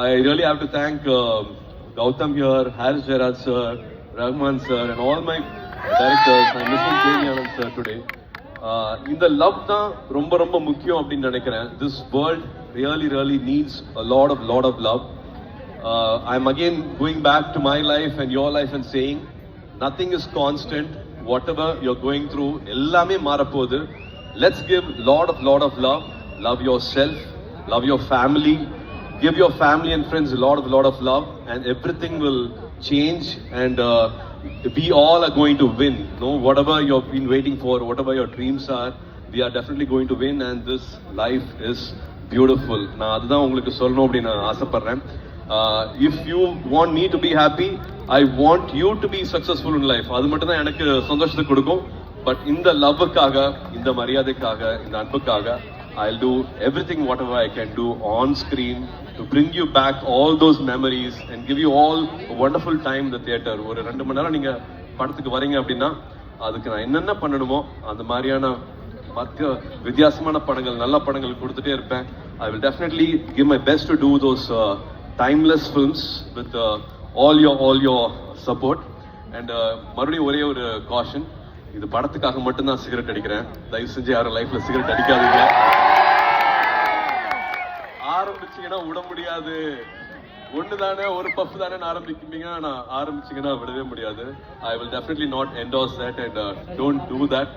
I really have to thank Gautam here, Harris Gerard sir, Rahman sir, and all my directors. I'm missing Jamie Anand sir today. இந்த love தான் ரொம்ப ரொம்ப முக்கியம் அப்படின்னு நினைக்கிறேன். This world really needs a lot of love. I'm again going back to my life and your life and saying nothing is constant. Whatever you're going through, எல்லாமே மாறப்போகுது. Let's give lot of love. Love yourself, love your family. Give your family and friends a lot of love, and everything will change, and we all are going to win. No, whatever you've been waiting for, whatever your dreams are, we are definitely going to win, and this life is beautiful. நான் அதுதான் உங்களுக்கு சொல்லணும் அப்படின்னு நான் ஆசைப்படுறேன். If you want me to be happy, I want you to be successful in life. அது மட்டும் தான் எனக்கு சந்தோஷத்தை கொடுக்கும். பட் இந்த லவ்வுக்காக, இந்த மரியாதைக்காக, இந்த அன்புக்காக I'll do everything whatever I can do on screen to bring you back all those memories and give you all a wonderful time in the theater. ஒரு 2 மணி நேரம் நீங்க படத்துக்கு வரீங்க அப்படின்னா அதுக்கு நான் என்னென்ன பண்ணணுமோ அந்த மாதிரியான மற்ற வித்தியாசமான படங்கள், நல்ல படங்கள் கொடுத்துட்டே இருப்பேன். I will definitely give my best to do those timeless films with all your support. And மறுபடியும் ஒரே ஒரு காஷன், இது படத்துக்காக மட்டும்தான் சிகரெட் அடிக்கிறேன். தயவு செஞ்சு யாரும் லைஃப்ல சிகரெட் அடிக்காதீங்க. ஆரம்பிச்சீங்கன்னா விட முடியாது. ஒண்ணுதானே, ஒரு பஃப் தானே ஆரம்பிப்பீங்க, நான் ஆரம்பிச்சீங்கன்னா விடவே முடியாது. I will definitely not endorse that and don't do that.